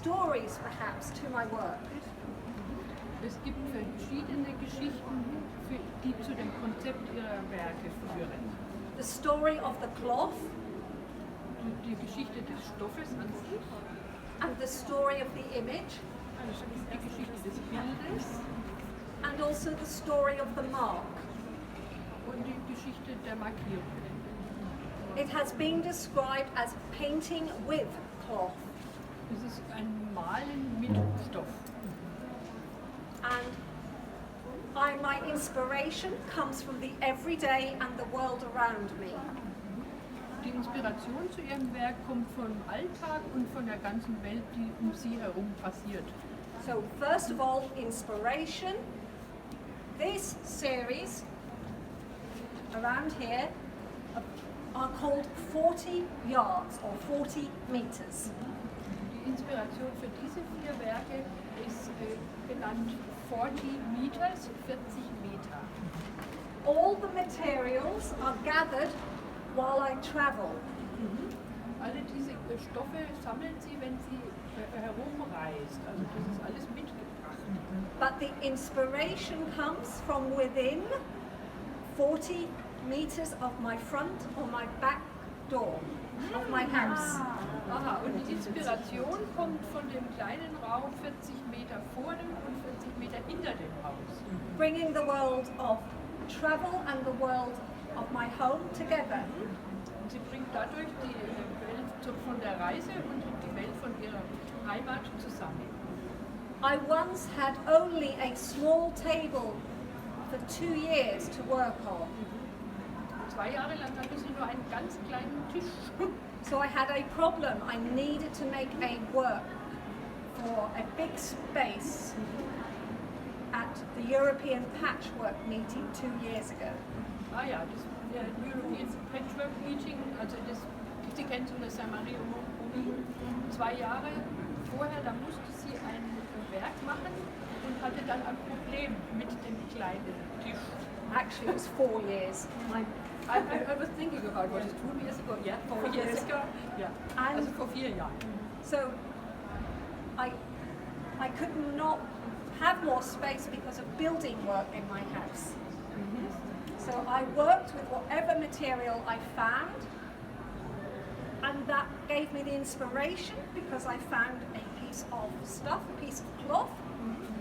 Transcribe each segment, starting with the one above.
stories perhaps to my work. Es gibt verschiedene Geschichten, die zu dem Konzept ihrer Werke führen. The story of the cloth, Die Geschichte des Stoffes an sich, and the story of the image, die Geschichte des Bildes and also the story of the mark. und die Geschichte der Markierung. It has been described as painting with cloth, Es ist ein Malen mit Stoff. and my inspiration comes from the everyday and the world around me. Die Inspiration zu ihrem Werk kommt vom Alltag und von der ganzen Welt, die um sie herum passiert. So first of all, inspiration. This series around here are called 40 yards or 40 meters. Die Inspiration für diese 4 Werke ist genannt 40 Meters, 40 Meter. All the materials are gathered while I travel. Alle diese Stoffe sammeln sie, wenn sie herumreist. Also das ist alles mitgebracht. But the inspiration comes from within 40 meters of my front or my back door of my house. Aha, und die Inspiration kommt von dem kleinen Raum 40 Meter vor dem und 40 Meter hinter dem Haus. Bringing the world of travel and the world of my home together. Und sie bringt dadurch die Welt von der Reise und die Welt von ihrer Heimat zusammen. I once had only a small table for 2 years to work on. 2 Jahre lang hatte sie nur einen ganz kleinen Tisch. So I had a problem. I needed to make a work for a big space at the European Patchwork meeting 2 years ago. Ah ja, das European Patchwork Meeting, also Sie kennen so eine Saint-Marie-Uni, 2 Jahre vorher, da musste sie ein Werk machen und hatte dann ein Problem mit dem kleinen Tisch. Actually, it was 4 years. I was thinking about what is 2 years ago, yeah, 4 years ago, yeah, also vor 4 Jahren. So I could not have more space because of building work in my house. So I worked with whatever material I found, and that gave me the inspiration because I found a piece of stuff, a piece of cloth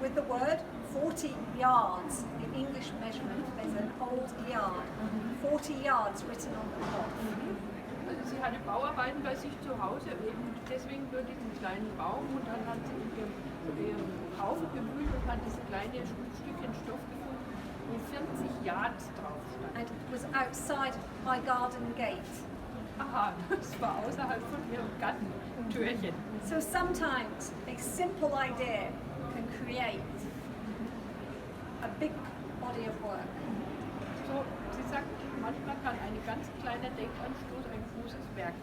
with the word 40 yards. In English measurement, there's an old yard, 40 yards written on the cloth. Also sie hatte Bauarbeiten bei sich zu Hause, eben deswegen nur diesen kleinen Raum, und dann hat sie in ihrem Haufen gewühlt und hat dieses kleine Stückchen Stoff gefunden, wo 40 Yards drauf stand. And it was outside my garden gate. Aha, das war außerhalb von ihrem Gartentürchen. So sometimes a simple idea can create a big body of work. So, sie sagt, manchmal kann ein ganz kleiner Denkanstoß ein großes Werk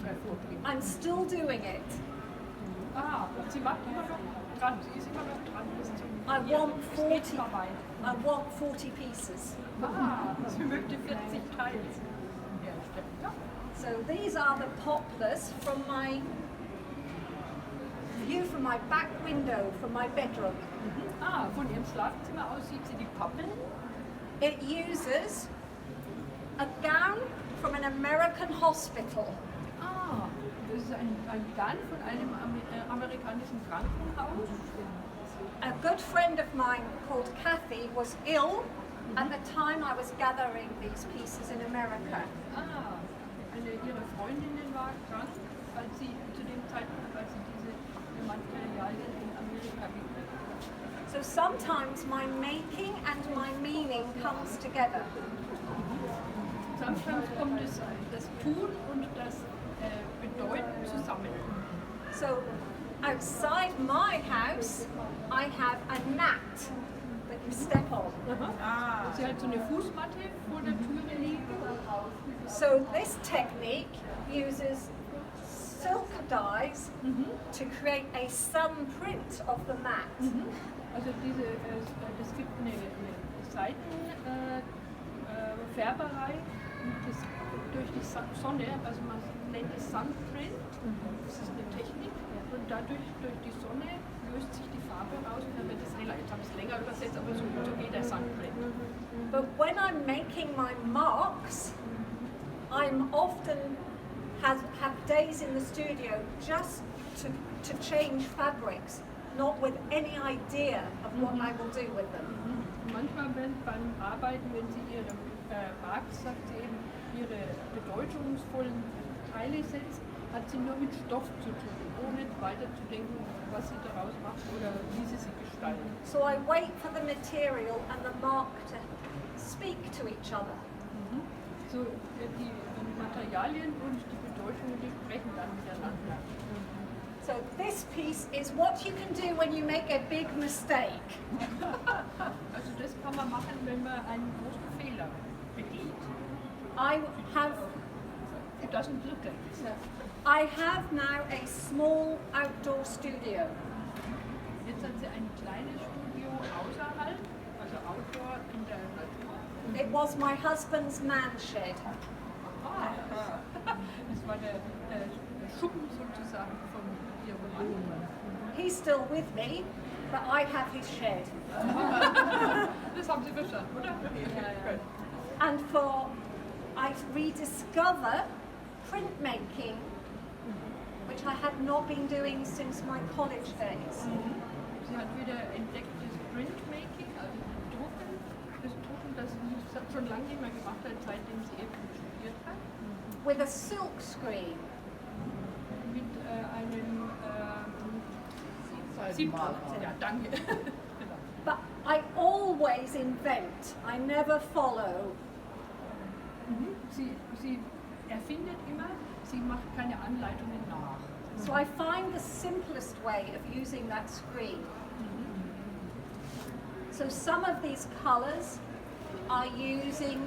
hervorbringen. I'm still doing it. Ah, und sie macht immer noch dran, sie ist immer noch dran bis zum I want es geht 40. immer weiter. I want 40 pieces. Ah, sie möchte 40 Teils herstellen. Ja. So these are the poplars from my view from my back window from my bedroom. Ah, von ihrem Schlafzimmer aus sieht sie die Pappeln. It uses a gown from an American hospital. Ah, das ist ein Garn von einem amerikanischen Krankenhaus. A good friend of mine called Kathy was ill at the time I was gathering these pieces in America. Ah, ihre Freundinnen war krank, als sie zu dem Zeitpunkt, als sie diese Materialien in Amerika gekriegt hat. So sometimes my making and my meaning comes together. Sometimes kommt das Tun und das Bedeuten zusammen. So outside my house, I have a mat that you step on. Sie hat so eine Fußmatte vor der Türe liegen. So this technique uses silk dyes to create a sun print of the mat. Also das gibt eine Seitenfärberei durch die Sonne, also man nennt es Sunprint, das ist eine Technik, und dadurch, durch die Sonne, löst sich die Farbe raus und dann wird es heller. Jetzt habe ich es länger übersetzt, aber so geht der Sandblend. But when I'm making my marks, I'm often have days in the studio just to change fabrics, not with any idea of what I will do with them. Manchmal beim Arbeiten, wenn sie ihre Marks, sagt sie eben, ihre bedeutungsvollen Teile setzt, hat sie nur mit Stoff zu tun, ohne weiter zu denken, was sie daraus macht oder wie sie gestaltet. So I wait for the material and the mark to speak to each other. So die Materialien und die Bedeutungen, die sprechen dann miteinander. So this piece is what you can do when you make a big mistake. Also das kann man machen, wenn man einen großen Fehler begeht. It doesn't look like this. I have now a small outdoor studio. Jetzt hat sie ein kleines Studio außerhalb, also outdoor in der Natur. It was my husband's man shed. Das war der Schuppen sozusagen von ihrem Mann. He's still with me, but I have his shed. Das haben Sie verstanden, oder? Ja. And I rediscover printmaking, which I had not been doing since my college days. Sie hat wieder entdeckt das Printmaking, also das Drucken, das sie schon lange nicht mehr gemacht hat, seitdem sie eben studiert hat. With a silk screen. Mit einem Siebdruck. Ja, danke. But I always invent. I never follow. Sie erfindet immer, sie macht keine Anleitungen nach. So I find the simplest way of using that screen. So some of these colors are using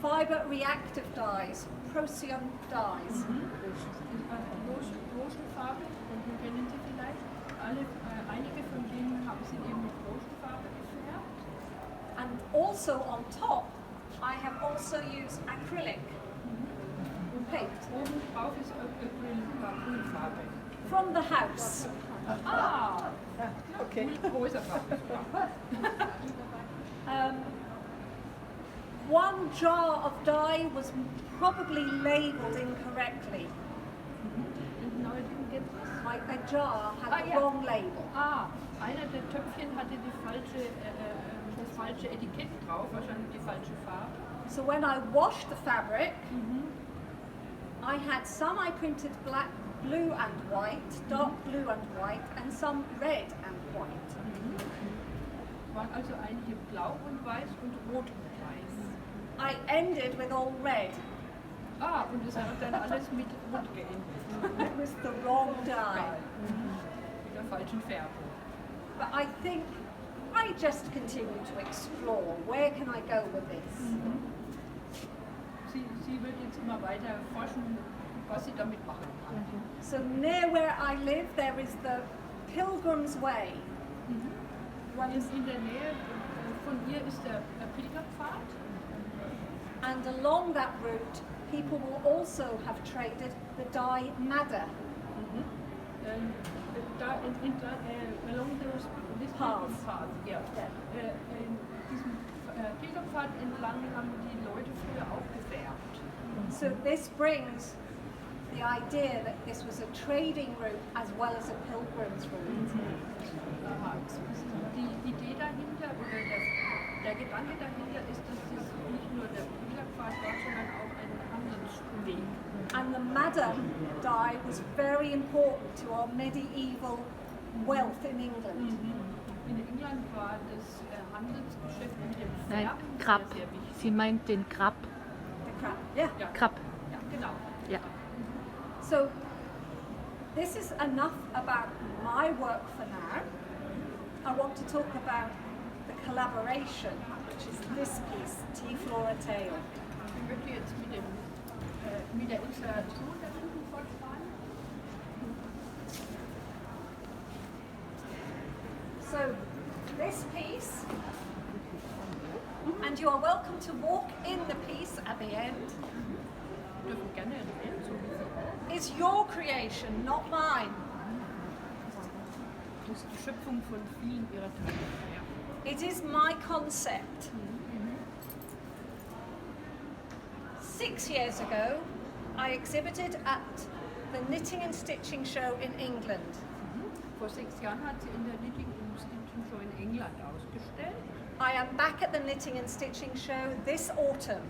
fiber reactive dyes, Procyon dyes. Lotionfarbe, kennen Sie vielleicht? Einige von denen haben sie eben mit Lotionfarbe gefärbt. And also on top, I have also used acrylic paint Oben drauf ist Acrylfarbe. from the house. Okay. Rosa Farbe. One jar of dye was probably labelled incorrectly. No, I didn't get this. A jar had the yeah. wrong label. Einer der Töpfchen hatte das falsche Etikett drauf, wahrscheinlich die falsche Farbe. So when I washed the fabric, I had some I printed black, blue and white, dark blue and white, and some red and white. Waren also einige blau und weiß und rot und weiß. I ended with all red. Und es hat dann alles mit rot geendet. It was the wrong dye. Mit der falschen Färbung. But I think I just continue to explore. Where can I go with this? Sie wird jetzt immer weiter forschen, was sie damit machen kann. So near where I live, there is the Pilgrim's Way. Jetzt in der Nähe von ihr ist der Pilgerpfad. And along that route, people will also have traded the dye madder. Along this path, yeah. In diesem Pilgerpfad entlang haben die Leute früher auch gefärbt. So this brings the idea that this was a trading route as well as a pilgrim's route. Die Idee dahinter oder der Gedanke dahinter ist, dass das nicht nur der Pilgerpfad war, sondern auch ein Handelsweg. And the madder dye was very important to our medieval wealth in England. In England war das Handelsgeschäft mit dem Nein, Färben Krab. sehr wichtig. Sie meint den Krab. The crab. Yeah. Ja. Krab. Ja, genau. Ja. So this is enough about my work for now. I want to talk about the collaboration, which is this piece, T. Flora Tail. Ich möchte jetzt mit der Installation da hinten fortfahren. So this piece, and you are welcome to walk in the piece at the end. dürfen gerne reden, so wie sie. is your creation, not mine. Das ist die Schöpfung von vielen ihrer Tage. Ja. It is my concept. 6 years ago, I exhibited at the Knitting and Stitching Show in England. Vor 6 Jahren hat sie in der Knitting and Stitching Show in England ausgestellt, I am back at the Knitting and Stitching Show this autumn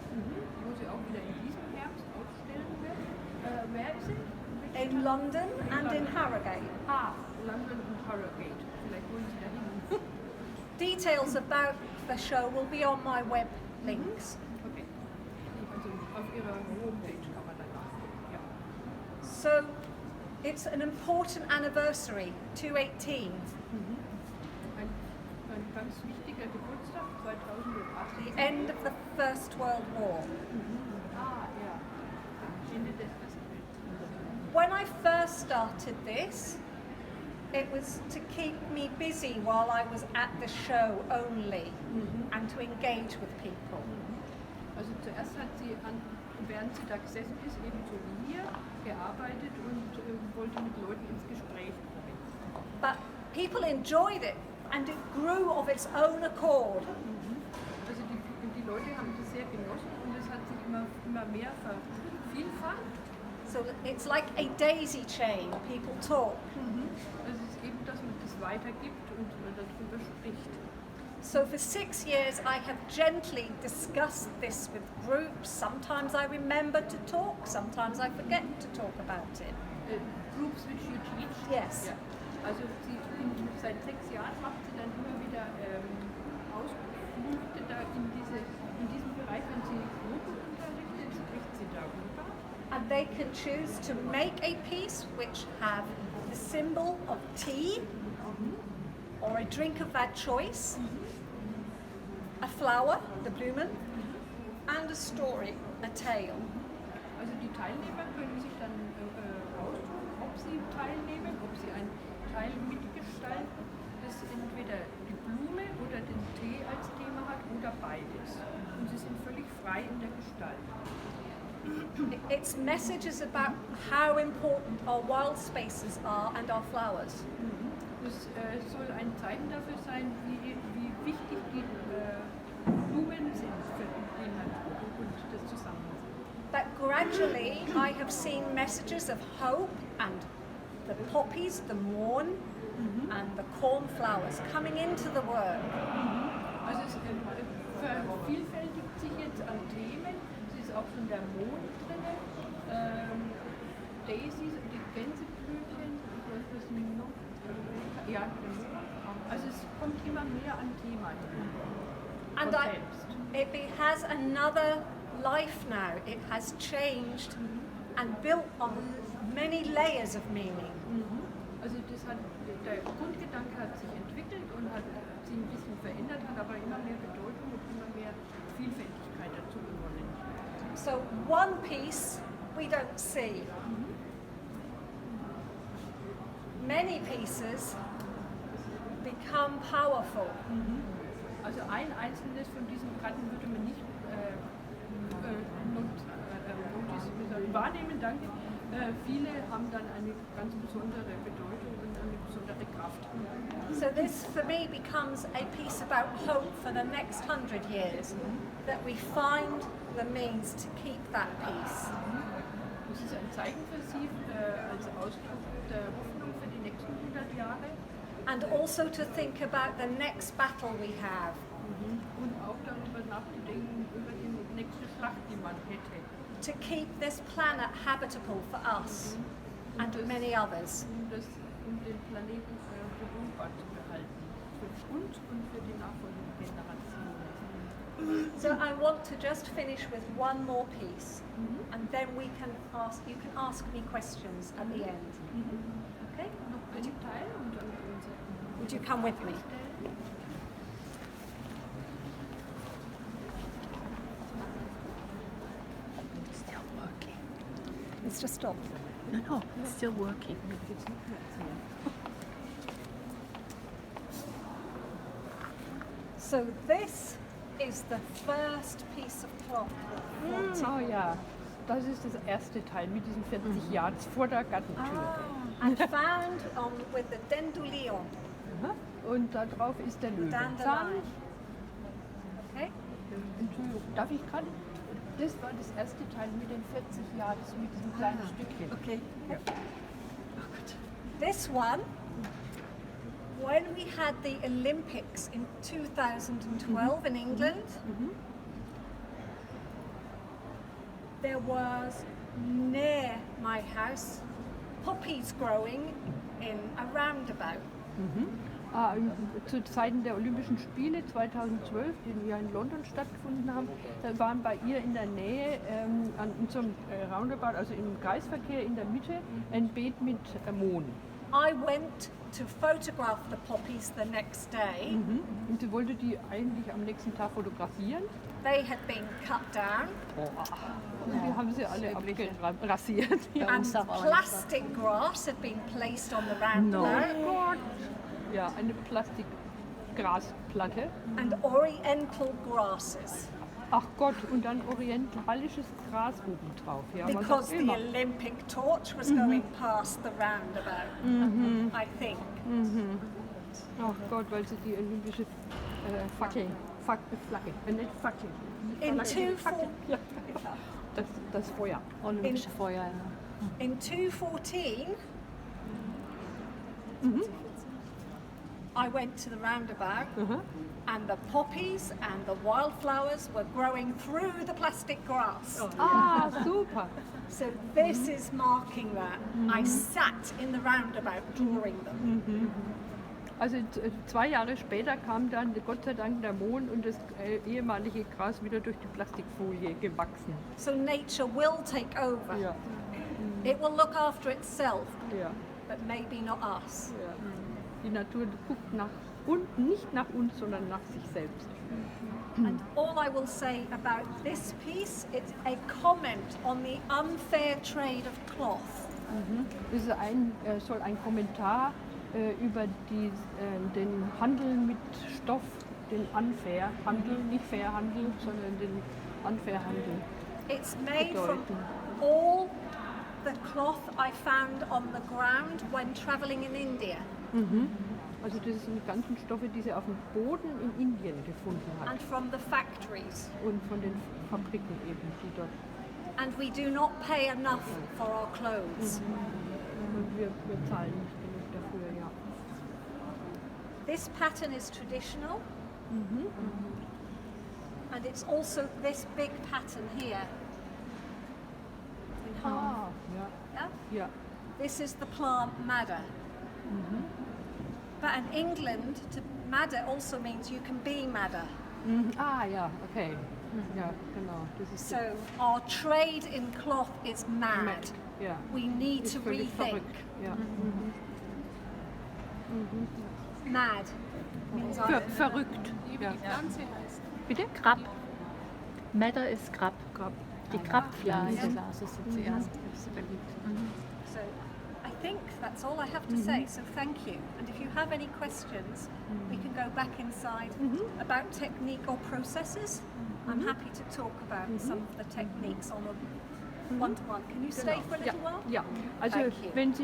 wo sie auch wieder in diesem Herbst ausstellen wird. Wer ist sie? in London and in Harrogate. London und Harrogate. Vielleicht wollen sie dahin. Details about the show will be on my web links. Okay. Also auf ihrer Homepage kann man dann nachgucken. Ja. So it's an important anniversary, 218, Ein ganz wichtiger Geburtstag, 2008. the end of the First World War. Ja. Ende des Ersten Weltkrieges. When I first started this, it was to keep me busy while I was at the show only and to engage with people. Also zuerst hat sie, während sie da gesessen ist, ebenso wie hier, gearbeitet und wollte mit Leuten ins Gespräch kommen. But people enjoyed it and it grew of its own accord. Also die Leute haben das sehr genossen und es hat sich immer mehr vervielfacht. So it's like a daisy chain, people talk. Also es ist eben, dass man das weitergibt und darüber spricht. So for 6 years I have gently discussed this with groups. Sometimes I remember to talk, sometimes I forget to talk about it. Groups which you teach? Yes. Ja. Also seit 6 Jahren macht sie dann immer wieder Ausflüchte da in diesem Bereich, wenn sie Gruppen unterrichtet, spricht sie darüber. And they can choose to make a piece which have the symbol of tea or a drink of their choice, a flower, the Blumen, and a story, a tale. Also die Teilnehmer können sich dann aussuchen, ob sie teilnehmen, ob sie ein Teil mitgestalten, das entweder die Blume oder den Tee als Thema hat oder beides. Und sie sind völlig frei in der Gestaltung. Its messages about how important our wild spaces are and our flowers. Das soll ein Zeichen dafür sein, wie wichtig die Blumen sind für die Natur und das Zusammensein. That gradually I have seen messages of hope and the poppies, the morn, and the cornflowers coming into the work. Also es vervielfältigt sich jetzt an Themen. Es ist auch schon der Mond drin, Daisies und die Gänseblümchen, was noch? Ja, also es kommt immer mehr an Thema hin. And it has another life now. It has changed and built on many layers of meaning. Also der Grundgedanke hat sich entwickelt und hat sich ein bisschen verändert, hat aber immer mehr Bedeutung und immer mehr Vielfältigkeit dazu gewonnen. So one piece we don't see. Many pieces become powerful. Also ein einzelnes von diesen Karten würde man nicht wahrnehmen, danke. Viele haben dann eine ganz besondere Bedeutung und eine besondere Kraft. So this for me becomes a piece about hope for the next 100 years, that we find the means to keep that peace. Das ist ein Zeichen für Sie als Ausdruck der Hoffnung für die nächsten 100 Jahre. And also to think about the next battle we have. Und auch darüber nachzudenken, über die nächste Schlacht, die man hätte. To keep this planet habitable for us and many others. Um den Planeten bewohnbar zu behalten. Für uns und für die nachfolgenden Generationen. So I want to just finish with one more piece, and then you can ask me questions at the end. Okay? Noch ein Teil und dann Would you come with me? It's still working. It's just stopped. No, it's still working. So this is the first piece of cloth. Oh ja, das ist das erste Teil mit diesen 40 Yards vor der Gartentür. And found with the Dendulion. Aha. Und da drauf ist der Löwenzahn. Dandelion. Okay. Entschuldigung, darf ich gerade? Das war das erste Teil mit den 40 Yards, mit diesem kleinen Stückchen. Okay. Ja. This one, when we had the Olympics in 2012 in England, there was near my house poppies growing in a roundabout. Zu Zeiten der Olympischen Spiele 2012, die ja in London stattgefunden haben, da waren bei ihr in der Nähe an so einem Roundabout, also im Kreisverkehr in der Mitte, ein Beet mit Mohn. I went to photograph the poppies the next day. Und sie wollte die eigentlich am nächsten Tag fotografieren. They had been cut down Und die haben sie alle abgerasiert. and plastic grass had been placed on the roundabout Ja, eine Plastikgrasplatte. and oriental grasses Ach Gott, und dann orientalisches Gras oben drauf. Ja, was because auch the immer. Olympic torch was going past the roundabout, I think. Ach Gott, weil sie die olympische Flagge, nicht Fackel. Ja. Das Feuer. Olympische Feuer, ja. In 2014, I went to the roundabout and the poppies and the wildflowers were growing through the plastic grass. Ah, super. So this is marking that. I sat in the roundabout drawing them. Also 2 Jahre später kam dann Gott sei Dank der Mohn und das ehemalige Gras wieder durch die Plastikfolie gewachsen. So nature will take over. Ja, It will look after itself, ja, but maybe not us. ja. Die Natur guckt nach unten, nicht nach uns, sondern nach sich selbst. And all I will say about this piece, it's a comment on the unfair trade of cloth. Das ist soll ein Kommentar über den Handel mit Stoff, den Unfair-Handel, nicht Fair-Handel, sondern den Unfair-Handel. It's made from bedeuten. all the cloth I found on the ground when traveling in India. Also das sind die ganzen Stoffe, die sie auf dem Boden in Indien gefunden hat And from the factories. und von den Fabriken eben, die dort. And we do not pay enough for our clothes. Und wir zahlen nicht genug dafür, ja. This pattern is traditional. And it's also this big pattern here. In half. Ah, ja, Yeah? ja. This is the plant madder. But in England, madder also means you can be madder. Ah, ja, okay. Ja, genau. Das ist So our trade in cloth is mad. ja. We need Ist to völlig rethink. verrückt. Ja. Mad means Verrückt. Ja. Pflanze heißt. Bitte? Grab. Madder ist Grab. Grab. Die Ja, Grabpflanze. klar, so sind sie erst beliebt. So I think that's all I have to say. So thank you. And if you have any questions, we can go back inside about technique or processes. I'm happy to talk about some of the techniques on a one-to-one. Can you stay for a Ja, little while? ja. Also Thank you. wenn Sie